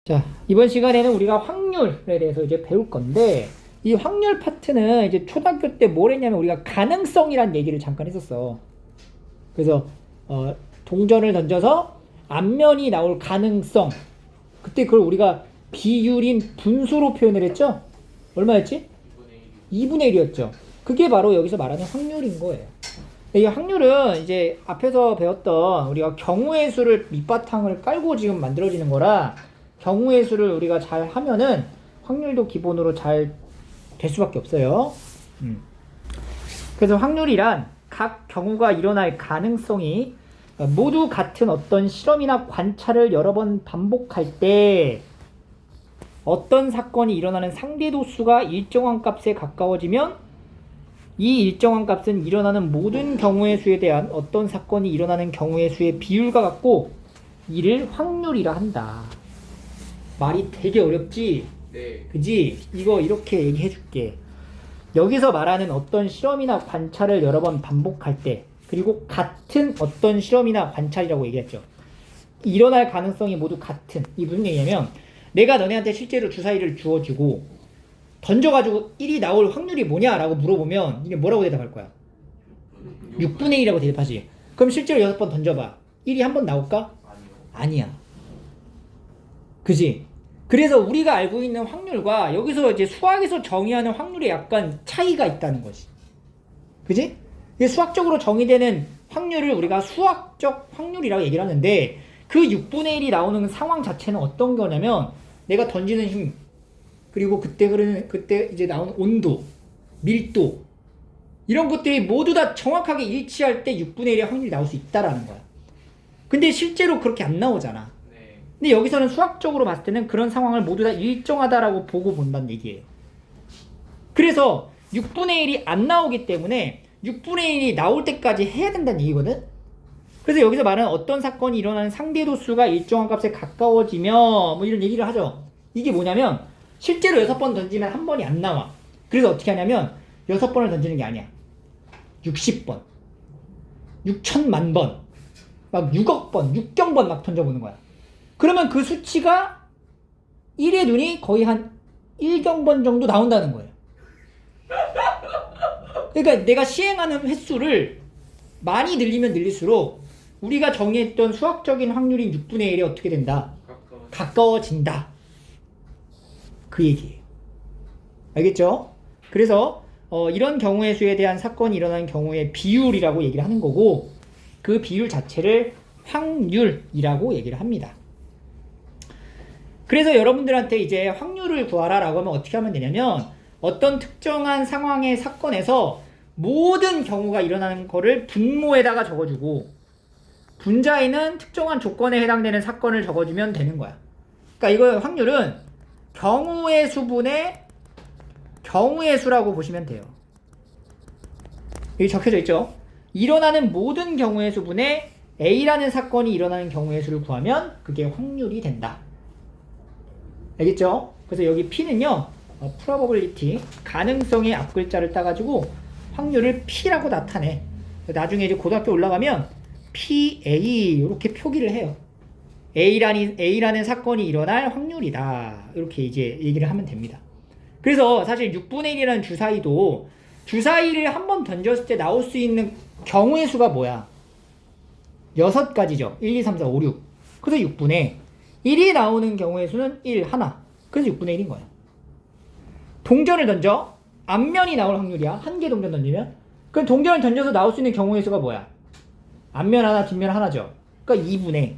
자, 이번 시간에는 우리가 확률에 대해서 이제 배울 건데, 이 확률 파트는 이제 초등학교 때 뭘 했냐면 우리가 가능성이란 얘기를 잠깐 했었어. 그래서 동전을 던져서 앞면이 나올 가능성, 그때 그걸 우리가 비율인 분수로 표현을 했죠? 얼마였지? 2분의 1이었죠. 그게 바로 여기서 말하는 확률인 거예요. 이 확률은 이제 앞에서 배웠던 우리가 경우의 수를 밑바탕을 깔고 지금 만들어지는 거라, 경우의 수를 우리가 잘 하면은 확률도 기본으로 잘 될 수밖에 없어요. 그래서 확률이란 각 경우가 일어날 가능성이 모두 같은 어떤 실험이나 관찰을 여러 번 반복할 때 어떤 사건이 일어나는 상대도수가 일정한 값에 가까워지면 이 일정한 값은 일어나는 모든 경우의 수에 대한 어떤 사건이 일어나는 경우의 수의 비율과 같고 이를 확률이라 한다. 말이 되게 어렵지? 네. 그지? 이거 이렇게 얘기해 줄게. 여기서 말하는 어떤 실험이나 관찰을 여러 번 반복할 때, 그리고 같은 어떤 실험이나 관찰이라고 얘기했죠. 일어날 가능성이 모두 같은. 이게 무슨 얘기냐면 내가 너네한테 실제로 주사위를 주어주고 던져가지고 1이 나올 확률이 뭐냐라고 물어보면 이게 뭐라고 대답할 거야? 6분의 1이라고 대답하지. 그럼 실제로 6번 던져봐. 1이 한 번 나올까? 아니야. 그지? 그래서 우리가 알고 있는 확률과 여기서 이제 수학에서 정의하는 확률에 약간 차이가 있다는 거지. 그지? 이게 수학적으로 정의되는 확률을 우리가 수학적 확률이라고 얘기를 하는데 그 6분의 1이 나오는 상황 자체는 어떤 거냐면 내가 던지는 힘, 그리고 그때 이제 나오는 온도, 밀도, 이런 것들이 모두 다 정확하게 일치할 때 6분의 1의 확률이 나올 수 있다라는 거야. 근데 실제로 그렇게 안 나오잖아. 근데 여기서는 수학적으로 봤을 때는 그런 상황을 모두 다 일정하다라고 보고 본다는 얘기예요. 그래서 6분의 1이 안 나오기 때문에 6분의 1이 나올 때까지 해야 된다는 얘기거든? 그래서 여기서 말하는 어떤 사건이 일어나는 상대도수가 일정한 값에 가까워지면 뭐 이런 얘기를 하죠. 이게 뭐냐면 실제로 6번 던지면 한 번이 안 나와. 그래서 어떻게 하냐면 6번을 던지는 게 아니야. 60번, 6천만 번, 막 6억 번, 6경번 막 던져보는 거야. 그러면 그 수치가 1의 눈이 거의 한 1경번 정도 나온다는 거예요. 그러니까 내가 시행하는 횟수를 많이 늘리면 늘릴수록 우리가 정의했던 수학적인 확률인 6분의 1이 어떻게 된다? 가까워진다. 그 얘기예요. 알겠죠? 그래서 이런 경우의 수에 대한 사건이 일어나는 경우의 비율이라고 얘기를 하는 거고 그 비율 자체를 확률이라고 얘기를 합니다. 그래서 여러분들한테 이제 확률을 구하라 라고 하면 어떻게 하면 되냐면 어떤 특정한 상황의 사건에서 모든 경우가 일어나는 거를 분모에다가 적어주고 분자에는 특정한 조건에 해당되는 사건을 적어주면 되는 거야. 그러니까 이거 확률은 경우의 수분의 경우의 수라고 보시면 돼요. 여기 적혀져 있죠? 일어나는 모든 경우의 수분의 A라는 사건이 일어나는 경우의 수를 구하면 그게 확률이 된다. 알겠죠? 그래서 여기 P는요, probability, 가능성의 앞글자를 따가지고 확률을 P라고 나타내. 나중에 이제 고등학교 올라가면 PA 이렇게 표기를 해요. A라는 사건이 일어날 확률이다. 이렇게 이제 얘기를 하면 됩니다. 그래서 사실 6분의 1이라는 주사위도 주사위를 한 번 던졌을 때 나올 수 있는 경우의 수가 뭐야? 6가지죠. 1, 2, 3, 4, 5, 6. 그래서 6분의 1이 나오는 경우의 수는 1, 하나. 그래서 6분의 1인 거야. 동전을 던져. 앞면이 나올 확률이야. 한 개 동전 던지면. 그럼 동전을 던져서 나올 수 있는 경우의 수가 뭐야? 앞면 하나, 뒷면 하나죠. 그러니까 2분의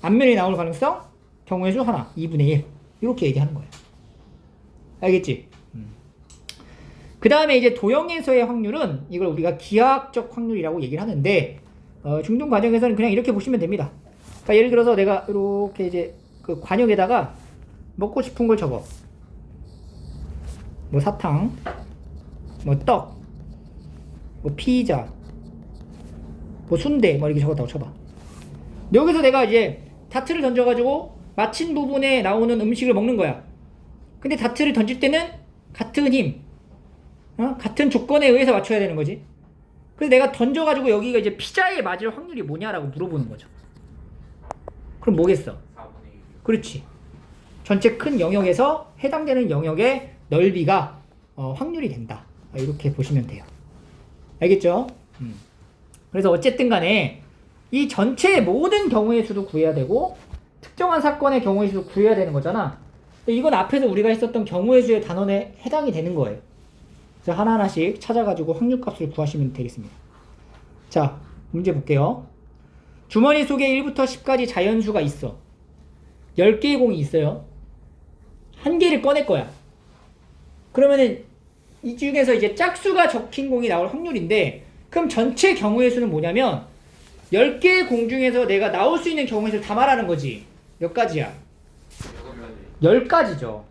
앞면이 나올 가능성? 경우의 수 하나. 2분의 1. 이렇게 얘기하는 거야. 알겠지? 그 다음에 이제 도형에서의 확률은 이걸 우리가 기하학적 확률이라고 얘기를 하는데 중등 과정에서는 그냥 이렇게 보시면 됩니다. 그러니까 예를 들어서 내가 이렇게 이제 그 관역에다가 먹고 싶은 걸 적어. 뭐 사탕, 뭐 떡, 뭐 피자, 뭐 순대, 뭐 이렇게 적었다고 쳐봐. 여기서 내가 이제 다트를 던져가지고 마친 부분에 나오는 음식을 먹는 거야. 근데 다트를 던질 때는 같은 힘, 같은 조건에 의해서 맞춰야 되는 거지. 그래서 내가 던져가지고 여기가 이제 피자에 맞을 확률이 뭐냐라고 물어보는 거죠. 그럼 뭐겠어? 4분의 1. 그렇지. 전체 큰 영역에서 해당되는 영역의 넓이가 확률이 된다. 이렇게 보시면 돼요. 알겠죠? 그래서 어쨌든 간에 이 전체의 모든 경우의 수도 구해야 되고 특정한 사건의 경우의 수도 구해야 되는 거잖아. 이건 앞에서 우리가 했었던 경우의 수의 단원에 해당이 되는 거예요. 그래서 하나하나씩 찾아가지고 확률값을 구하시면 되겠습니다. 자, 문제 볼게요. 주머니 속에 1부터 10까지 자연수가 있어. 10개의 공이 있어요. 한 개를 꺼낼 거야. 그러면은 이 중에서 이제 짝수가 적힌 공이 나올 확률인데, 그럼 전체 경우의 수는 뭐냐면 10개의 공 중에서 내가 나올 수 있는 경우의 수를 다 말하는 거지. 몇 가지야? 10가지죠.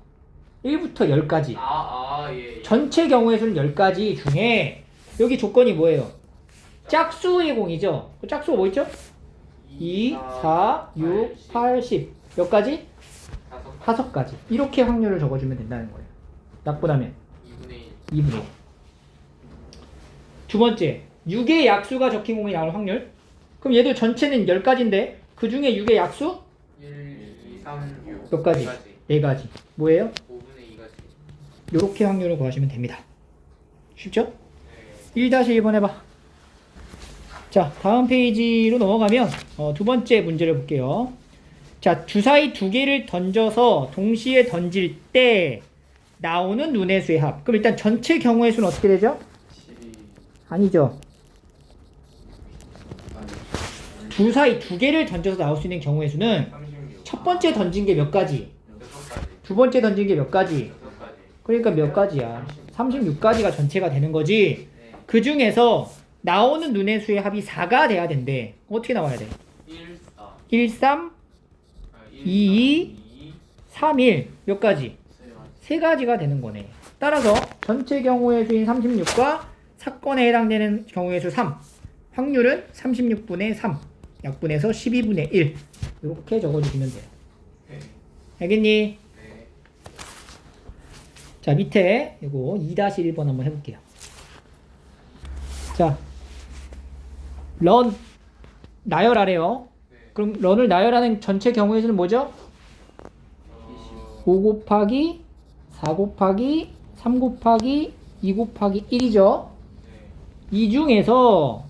1부터 10가지. 예. 전체 경우의 수는 10가지 중에 여기 조건이 뭐예요? 짝수의 공이죠. 그 짝수가 뭐 있죠? 2, 4, 6, 8, 10. 몇 가지? 5가지. 이렇게 확률을 적어주면 된다는 거예요. 약분하면 2분의 1. 두 번째, 6의 약수가 적힌 공이 나올 확률. 그럼 얘도 전체는 10가지인데 그 중에 6의 약수? 1, 2, 3, 6. 몇 가지? 4가지. 뭐예요? 5분의 2가지. 요렇게 확률을 구하시면 됩니다. 쉽죠? 1-1번 해봐. 자, 다음 페이지로 넘어가면 두 번째 문제를 볼게요. 자, 주사위 2개를 던져서 동시에 던질 때 나오는 눈의 수의 합. 그럼 일단 전체 경우의 수는 어떻게 되죠? 12. 아니죠. 주사위 2개를 던져서 나올 수 있는 경우의 수는 36. 첫 번째 던진 게 몇 가지? 6가지. 두 번째 던진 게 몇 가지? 6가지. 그러니까 몇 가지야? 36가지가 전체가 되는 거지. 네. 그 중에서 나오는 눈의 수의 합이 4가 돼야 된대. 어떻게 나와야 돼? 1, 4. 1, 3, 2, 3, 1. 몇 가지? 3가지가 되는 거네. 따라서 전체 경우의 수인 36과 사건에 해당되는 경우의 수 3. 확률은 36분의 3. 약분해서 12분의 1. 이렇게 적어주시면 돼요. 네. 알겠니? 네. 자, 밑에 이거 2-1번 한번 해볼게요. 자, 런 나열하래요. 네. 그럼 런을 나열하는 전체 경우의 수는 뭐죠? 5 곱하기 4 곱하기 3 곱하기 2 곱하기 1이죠. 네. 이 중에서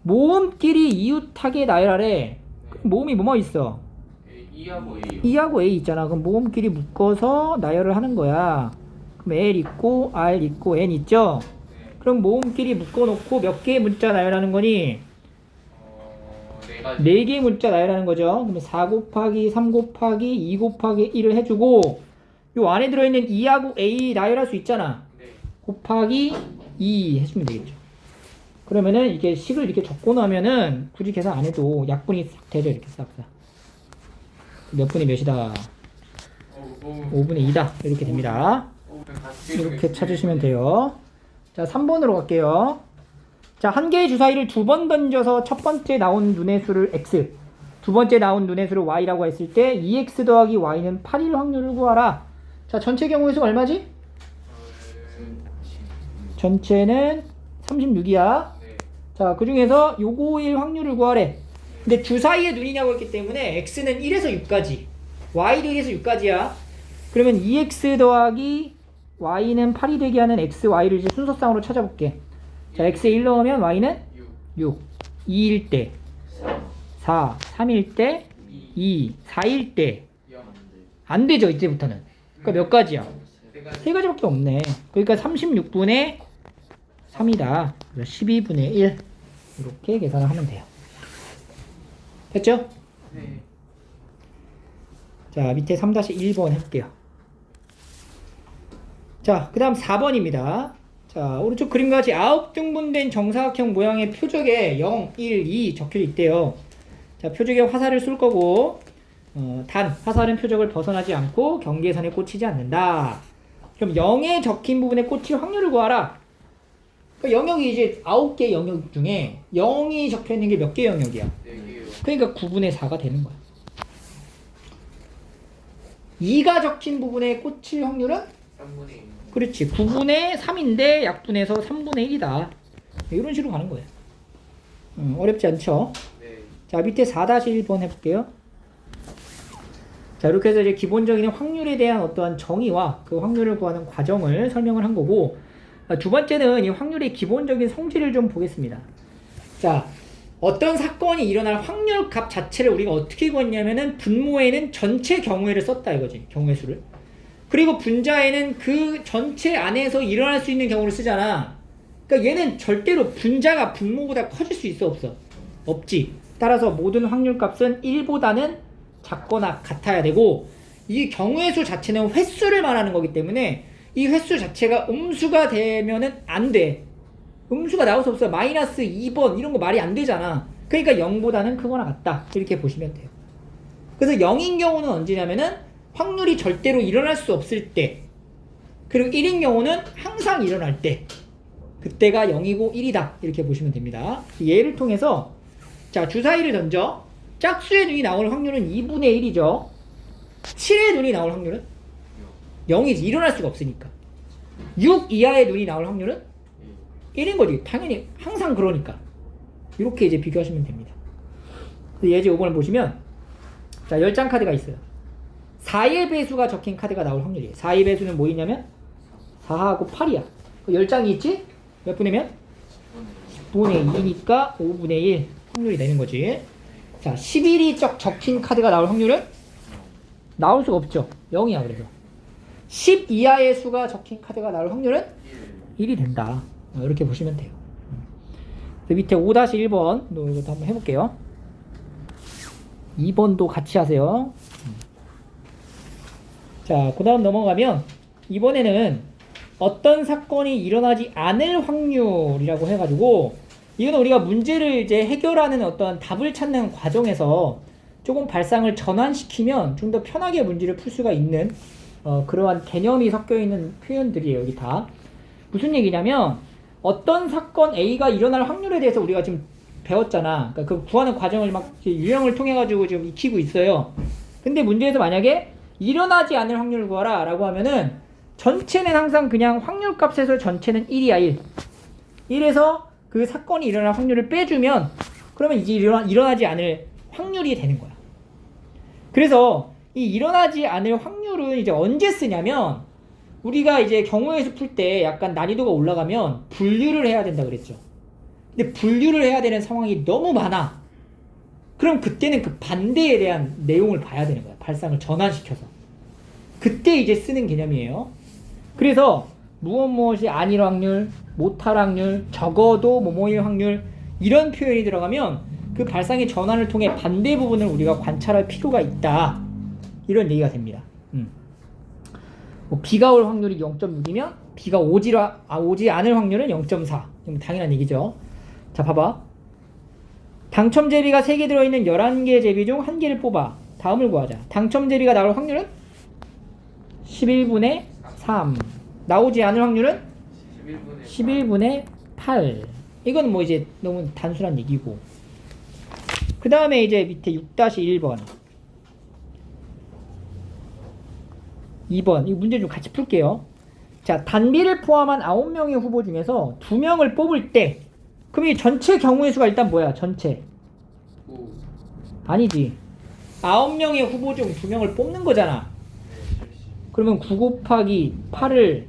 모음끼리 이웃하게 나열하래. 그럼 모음이 뭐뭐 있어? 2하고 A. 2하고 A 있잖아. 그럼 모음끼리 묶어서 나열을 하는 거야. 그럼 L 있고 R 있고 N 있죠? 네. 그럼 모음끼리 묶어놓고 몇 개의 문자 나열하는 거니? 4가지. 4개의 문자 나열하는 거죠. 그러면 4 곱하기 3 곱하기 2 곱하기 1을 해주고 요 안에 들어있는 2하고 A 나열할 수 있잖아. 네. 곱하기 2 해주면 되겠죠. 그러면은 이게 식을 이렇게 적고 나면은 굳이 계산 안 해도 약분이 싹 되죠. 이렇게 싹싹. 몇 분이 몇이다? 5분의 2다. 이렇게 됩니다. 이렇게 찾으시면 돼요. 자, 3번으로 갈게요. 자, 한 개의 주사위를 2번 던져서 첫 번째 나온 눈의 수를 x, 두 번째 나온 눈의 수를 y라고 했을 때 2x 더하기 y는 8일 확률을 구하라. 자, 전체 경우의 수가 얼마지? 전체는 36이야. 네. 자, 그 중에서 요거일 확률을 구하래. 근데 주사위의 눈이냐고 했기 때문에 x는 1에서 6까지, y도 1에서 6까지야. 그러면 2x 더하기 y는 8이 되게 하는 x, y를 이제 순서상으로 찾아볼게. 자, x에 1 넣으면 y는 6, 2일 때 4, 3일 때 2, 4일 때 안 되죠, 이때부터는. 그러니까 몇 가지야? 3가지밖에 없네. 그러니까 36분의 3이다. 그래서 12분의 1 이렇게 계산을 하면 돼요. 됐죠? 네. 자, 밑에 3-1번 해볼게요. 자, 그 다음 4번입니다. 자, 오른쪽 그림과 같이 9등분된 정사각형 모양의 표적에 0, 1, 2 적혀 있대요. 자, 표적에 화살을 쏠 거고, 단, 화살은 표적을 벗어나지 않고 경계선에 꽂히지 않는다. 그럼 0에 적힌 부분에 꽂힐 확률을 구하라. 그러니까 영역이 이제 9개 영역 중에 0이 적혀 있는 게 몇 개 영역이야? 4개요. 그러니까 9분의 4가 되는 거야. 2가 적힌 부분에 꽂힐 확률은? 3분의 1. 그렇지. 9분의 3인데 약분해서 3분의 1이다. 이런 식으로 가는 거예요. 어렵지 않죠? 네. 자, 밑에 4-1번 해볼게요. 자, 이렇게 해서 이제 기본적인 확률에 대한 어떠한 정의와 그 확률을 구하는 과정을 설명을 한 거고, 두 번째는 이 확률의 기본적인 성질을 좀 보겠습니다. 자, 어떤 사건이 일어날 확률 값 자체를 우리가 어떻게 구했냐면은 분모에는 전체 경우에를 썼다 이거지. 경우의 수를. 그리고 분자에는 그 전체 안에서 일어날 수 있는 경우를 쓰잖아. 그러니까 얘는 절대로 분자가 분모보다 커질 수 있어 없어? 없지. 따라서 모든 확률 값은 1보다는 작거나 같아야 되고, 이 경우의 수 자체는 횟수를 말하는 거기 때문에 이 횟수 자체가 음수가 되면은 안 돼. 음수가 나올 수 없어. 마이너스 2번 이런 거 말이 안 되잖아. 그러니까 0보다는 크거나 같다. 이렇게 보시면 돼요. 그래서 0인 경우는 언제냐면은 확률이 절대로 일어날 수 없을 때, 그리고 1인 경우는 항상 일어날 때, 그때가 0이고 1이다. 이렇게 보시면 됩니다. 예를 통해서 자, 주사위를 던져. 짝수의 눈이 나올 확률은 2분의 1이죠. 7의 눈이 나올 확률은 0이지. 일어날 수가 없으니까. 6 이하의 눈이 나올 확률은 1인 거지. 당연히 항상 그러니까. 이렇게 이제 비교하시면 됩니다. 예제 5번을 보시면, 자, 10장 카드가 있어요. 4의 배수가 적힌 카드가 나올 확률이에요. 4의 배수는 뭐 있냐면 4하고 8이야. 10장이 있지? 몇 분의 몇? 10분의 2니까 5분의 1 확률이 되는 거지. 자, 11이 적힌 카드가 나올 확률은 나올 수가 없죠. 0이야. 그래서 10 이하의 수가 적힌 카드가 나올 확률은 1이 된다. 이렇게 보시면 돼요. 밑에 5-1번 이것도 한번 해볼게요. 2번도 같이 하세요. 자, 그 다음 넘어가면 이번에는 어떤 사건이 일어나지 않을 확률이라고 해가지고, 이거는 우리가 문제를 이제 해결하는 어떤 답을 찾는 과정에서 조금 발상을 전환시키면 좀 더 편하게 문제를 풀 수가 있는 그러한 개념이 섞여 있는 표현들이에요. 여기 다 무슨 얘기냐면, 어떤 사건 A가 일어날 확률에 대해서 우리가 지금 배웠잖아. 그러니까 그 구하는 과정을 막 유형을 통해 가지고 지금 익히고 있어요. 근데 문제에서 만약에 일어나지 않을 확률을 구하라 라고 하면은, 전체는 항상 그냥 확률 값에서 전체는 1이야 1. 1에서 그 사건이 일어날 확률을 빼주면, 그러면 이제 일어나지 않을 확률이 되는 거야. 그래서 이 일어나지 않을 확률은 이제 언제 쓰냐면, 우리가 이제 경우의 수 풀 때 약간 난이도가 올라가면 분류를 해야 된다 그랬죠. 근데 분류를 해야 되는 상황이 너무 많아. 그럼 그때는 그 반대에 대한 내용을 봐야 되는 거야. 발상을 전환시켜서. 그때 이제 쓰는 개념이에요. 그래서 무엇이 아닐 확률, 못할 확률, 적어도 뭐뭐일 확률, 이런 표현이 들어가면 그 발상의 전환을 통해 반대 부분을 우리가 관찰할 필요가 있다. 이런 얘기가 됩니다. 뭐 비가 올 확률이 0.6이면 비가 오지 않을 확률은 0.4. 당연한 얘기죠. 자, 봐봐. 당첨 제비가 3개 들어있는 11개 제비 중 1개를 뽑아. 다음을 구하자. 당첨 제비가 나올 확률은 11분의 3. 나오지 않을 확률은 11분의 8. 이건 뭐 이제 너무 단순한 얘기고. 그 다음에 이제 밑에 6-1번. 2번. 이 문제 좀 같이 풀게요. 자, 단비를 포함한 9명의 후보 중에서 2명을 뽑을 때, 그럼 이 전체 경우의 수가 일단 뭐야? 전체. 아니지. 9명의 후보 중 2명을 뽑는 거잖아. 그러면 9 곱하기 8을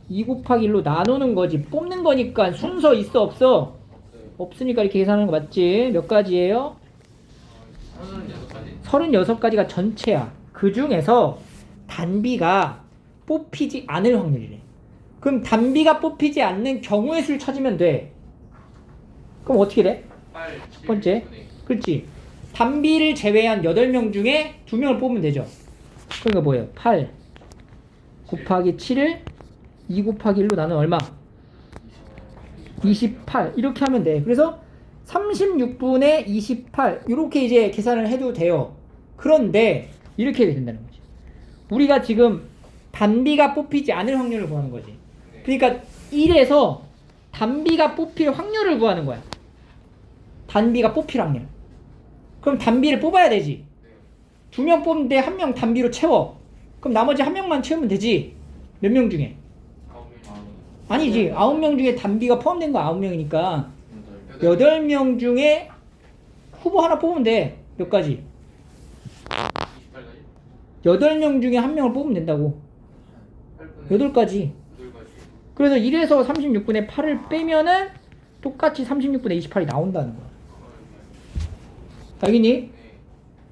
2 곱하기 1로 나누는 거지. 뽑는 거니까 순서 있어 없어? 없으니까 이렇게 계산하는 거 맞지? 몇 가지예요? 36가지가 전체야. 그 중에서 단비가 뽑히지 않을 확률이래. 그럼 단비가 뽑히지 않는 경우의 수를 찾으면 돼. 그럼 어떻게 돼? 첫 번째. 그렇지. 단비를 제외한 8명 중에 2명을 뽑으면 되죠. 그러니까 뭐예요? 8 곱하기 7을 2 곱하기 1로 나누면 얼마? 28. 이렇게 하면 돼. 그래서 36분의 28 이렇게 이제 계산을 해도 돼요. 그런데 이렇게 해야 된다는 거지. 우리가 지금 단비가 뽑히지 않을 확률을 구하는 거지. 그러니까 1에서 단비가 뽑힐 확률을 구하는 거야. 단비가 뽑힐 확률. 그럼 단비를 뽑아야 되지. 2명 뽑는데 1명 단비로 채워. 그럼 나머지 1명만 채우면 되지. 몇 명 중에? 아니지. 9명 중에 단비가 포함된 거 9명이니까 8명 중에 후보 하나 뽑으면 돼. 몇 가지? 8명 중에 1명을 뽑으면 된다고. 8가지. 8가지. 그래서 1에서 36분의 8을 빼면은 똑같이 36분의 28이 나온다는 거야. 알겠니? 네.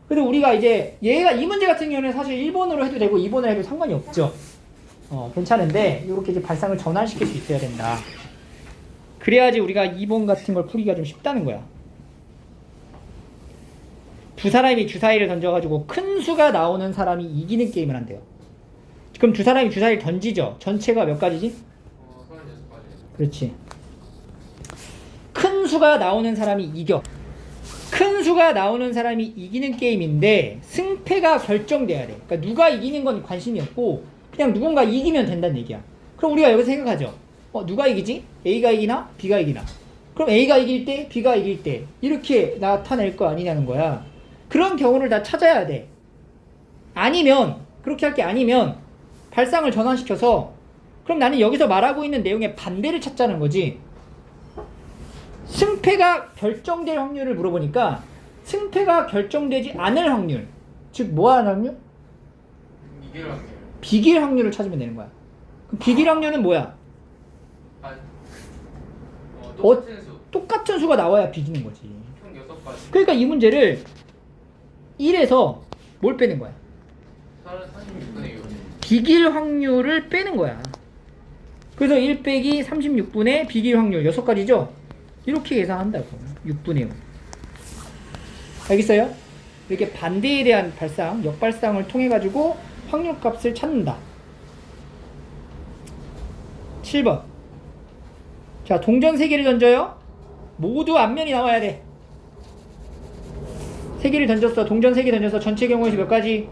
그래서 우리가 이제 얘가 이 문제 같은 경우는 사실 1번으로 해도 되고 2번으로 해도 상관이 없죠. 괜찮은데 이렇게 이제 발상을 전환시킬 수 있어야 된다. 그래야지 우리가 2번 같은 걸 풀기가 좀 쉽다는 거야. 두 사람이 주사위를 던져가지고 큰 수가 나오는 사람이 이기는 게임을 한대요. 그럼 두 사람이 주사위를 던지죠. 전체가 몇 가지지? 36가지. 그렇지. 큰 수가 나오는 사람이 이겨. 큰 수가 나오는 사람이 이기는 게임인데 승패가 결정돼야 돼. 그러니까 누가 이기는 건 관심이 없고 그냥 누군가 이기면 된다는 얘기야. 그럼 우리가 여기서 생각하죠. 누가 이기지? A가 이기나? B가 이기나? 그럼 A가 이길 때, B가 이길 때 이렇게 나타낼 거 아니냐는 거야. 그런 경우를 다 찾아야 돼. 아니면 그렇게 할 게 아니면 발상을 전환시켜서 그럼 나는 여기서 말하고 있는 내용의 반대를 찾자는 거지. 승패가 결정될 확률을 물어보니까 승패가 결정되지 않을 확률, 즉 뭐하는 확률? 이길 확률. 비길 확률을 찾으면 되는 거야. 그럼 비길 확률은 뭐야? 똑같은 수. 똑같은 수가 나와야 비기는 거지. 총 6가지. 그러니까 이 문제를 1에서 뭘 빼는 거야? 36분의 6. 비길 확률을 빼는 거야. 그래서 1 빼기 36분의 비길 확률 6가지죠? 이렇게 계산한다고. 6분의 5. 알겠어요? 이렇게 반대에 대한 발상, 역발상을 통해 가지고 확률값을 찾는다. 7번. 자, 동전 3개를 던져요. 모두 앞면이 나와야 돼. 3개를 던졌어. 동전 3개 던져서 전체 경우에서 몇 가지?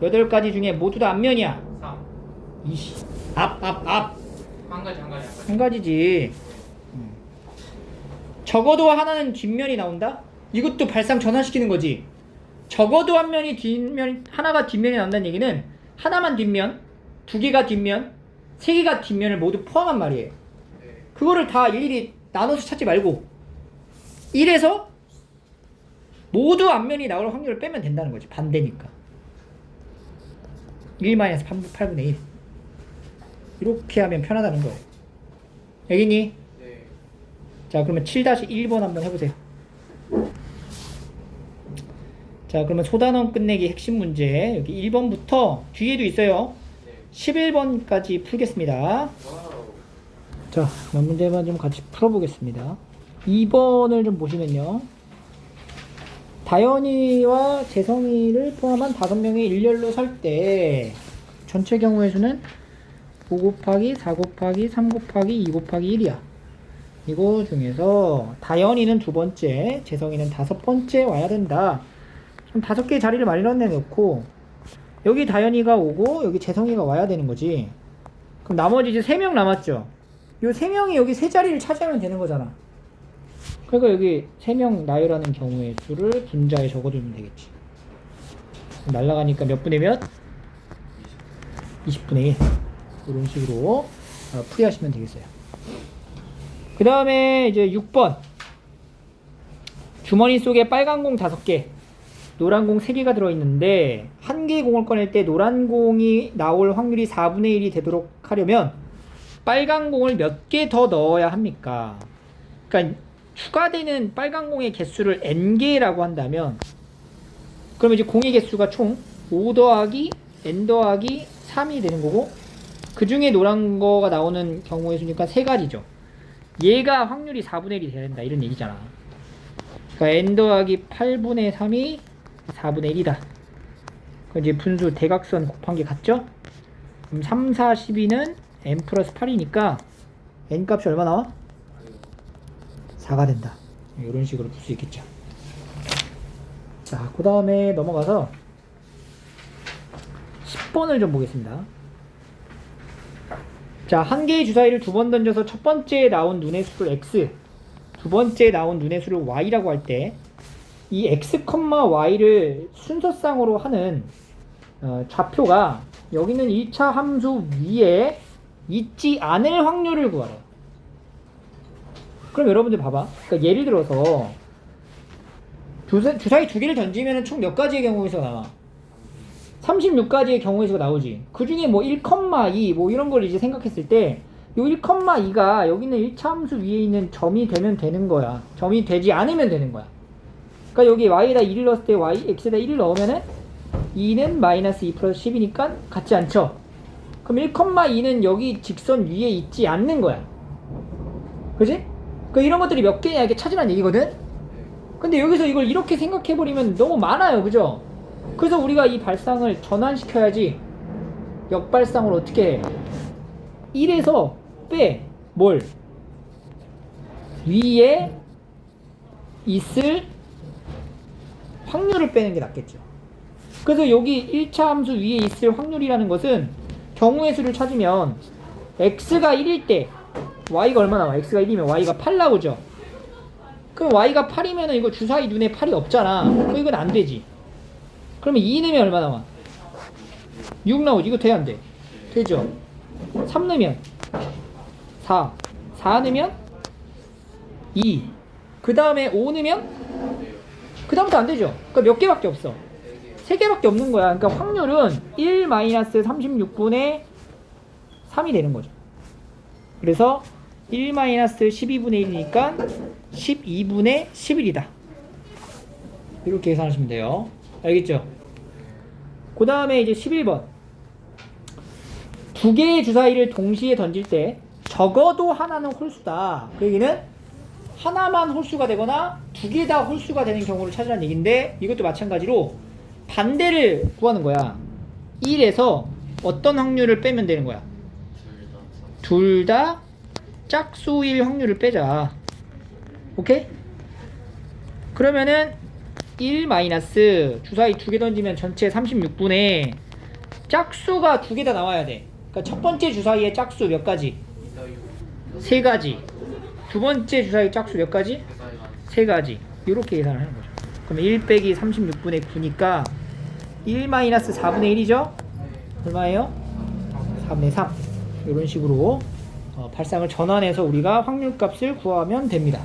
8개. 8가지 중에 모두 다 앞면이야. 3. 이씨. 앞. 한 가지. 한 가지지. 적어도 하나는 뒷면이 나온다? 이것도 발상 전환시키는 거지. 적어도 한 면이 뒷면, 하나가 뒷면이 나온다는 얘기는 하나만 뒷면, 2개가 뒷면, 3개가 뒷면을 모두 포함한 말이에요. 네. 그거를 다 일일이 나눠서 찾지 말고 1에서 모두 앞면이 나올 확률을 빼면 된다는 거지. 반대니까. 1-8분의 1. 이렇게 하면 편하다는 거예요. 여기니? 네. 자, 그러면 7-1번 한번 해보세요. 자, 그러면 소단원 끝내기 핵심 문제 여기 1번부터 뒤에도 있어요. 네. 11번까지 풀겠습니다. 와우. 자, 몇 문제만 좀 같이 풀어보겠습니다. 2번을 좀 보시면요. 다현이와 재성이를 포함한 5명의 일렬로 설 때 전체 경우의 수는 5 곱하기 4 곱하기 3 곱하기 2 곱하기 1이야. 이거 중에서 다현이는 2번째, 재성이는 5번째 와야 된다. 그럼 5개의 자리를 마련해 놓고 여기 다현이가 오고 여기 재성이가 와야 되는 거지. 그럼 나머지 이제 3명 남았죠. 이 3명이 여기 3자리를 차지하면 되는 거잖아. 그러니까 여기 3명 나열하는 경우의 수를 분자에 적어두면 되겠지. 날라가니까 몇 분의 몇? 20분의 1. 이런 식으로 풀이하시면 되겠어요. 그 다음에 이제 6번. 주머니 속에 빨간 공 5개, 노란 공 3개가 들어있는데 한 개의 공을 꺼낼 때 노란 공이 나올 확률이 4분의 1이 되도록 하려면 빨간 공을 몇 개 더 넣어야 합니까? 그러니까 추가되는 빨간 공의 개수를 n개라고 한다면 그러면 이제 공의 개수가 총 5 더하기 n 더하기 3이 되는 거고 그 중에 노란 거가 나오는 경우의 수니까 3가지죠. 얘가 확률이 4분의 1이 돼야 된다 이런 얘기잖아. 그러니까 n 더하기 8분의 3이 4분의 1이다. 그럼 이제 분수 대각선 곱한 게 같죠? 그럼 3, 4, 12는 n 플러스 8이니까 n 값이 얼마 나와? 4가 된다. 이런 식으로 풀 수 있겠죠. 자, 그 다음에 넘어가서 10번을 좀 보겠습니다. 자, 한 개의 주사위를 2번 던져서 첫 번째에 나온 눈의 수를 x, 두 번째에 나온 눈의 수를 y라고 할 때 이 x, y를 순서상으로 하는 좌표가 여기는 1차 함수 위에 있지 않을 확률을 구하래요. 그럼 여러분들 봐봐. 그러니까 예를 들어서 주사위 2개를 던지면 총 몇 가지의 경우에서 나와? 36가지의 경우의 수가 나오지. 그 중에 뭐 1,2 뭐 이런 걸 이제 생각했을 때, 요 1,2가 여기 있는 1차 함수 위에 있는 점이 되면 되는 거야. 점이 되지 않으면 되는 거야. 그러니까 여기 y에다 1을 넣었을 때 x에다 1을 넣으면은 2는 마이너스 2 플러스 10이니까 같지 않죠? 그럼 1,2는 여기 직선 위에 있지 않는 거야. 그지? 그 이런 것들이 몇 개냐 이렇게 찾으란 얘기거든? 근데 여기서 이걸 이렇게 생각해버리면 너무 많아요. 그죠? 그래서 우리가 이 발상을 전환시켜야지. 역발상을 어떻게 해? 1에서 빼. 뭘? 위에 있을 확률을 빼는 게 낫겠죠. 그래서 여기 1차 함수 위에 있을 확률이라는 것은 경우의 수를 찾으면 x가 1일 때 y가 얼마 나와? x가 1이면 y가 8 나오죠. 그럼 y가 8이면 이거 주사위 눈에 8이 없잖아. 그럼 이건 안 되지. 그러면 2 넣으면 얼마 나와? 6 나오지. 이거 돼 안 돼? 되죠. 3 넣으면 4 넣으면 2 그 다음에 5 넣으면 그 다음부터 안 되죠. 그러니까 몇 개밖에 없어? 3개밖에 없는 거야. 그러니까 확률은 1-36분의 3이 되는 거죠. 그래서 1-12분의 1이니까 12분의 11이다. 이렇게 계산하시면 돼요. 알겠죠? 그 다음에 이제 11번. 두 개의 주사위를 동시에 던질 때 적어도 하나는 홀수다. 그 얘기는 하나만 홀수가 되거나 두 개 다 홀수가 되는 경우를 찾으라는 얘기인데, 이것도 마찬가지로 반대를 구하는 거야. 1에서 어떤 확률을 빼면 되는 거야? 둘 다 짝수일 확률을 빼자. 오케이? 그러면은 1 마이너스 주사위 두 개 던지면 전체 36분에 짝수가 두 개 다 나와야 돼. 그러니까 첫 번째 주사위의 짝수 몇 가지? 3가지. 두 번째 주사위 짝수 몇 가지? 3가지. 이렇게 계산을 하는 거죠. 그러면 1 빼기 36분의 9니까 1 마이너스 4분의 1이죠? 얼마예요? 4분의 3. 이런 식으로 발상을 전환해서 우리가 확률값을 구하면 됩니다.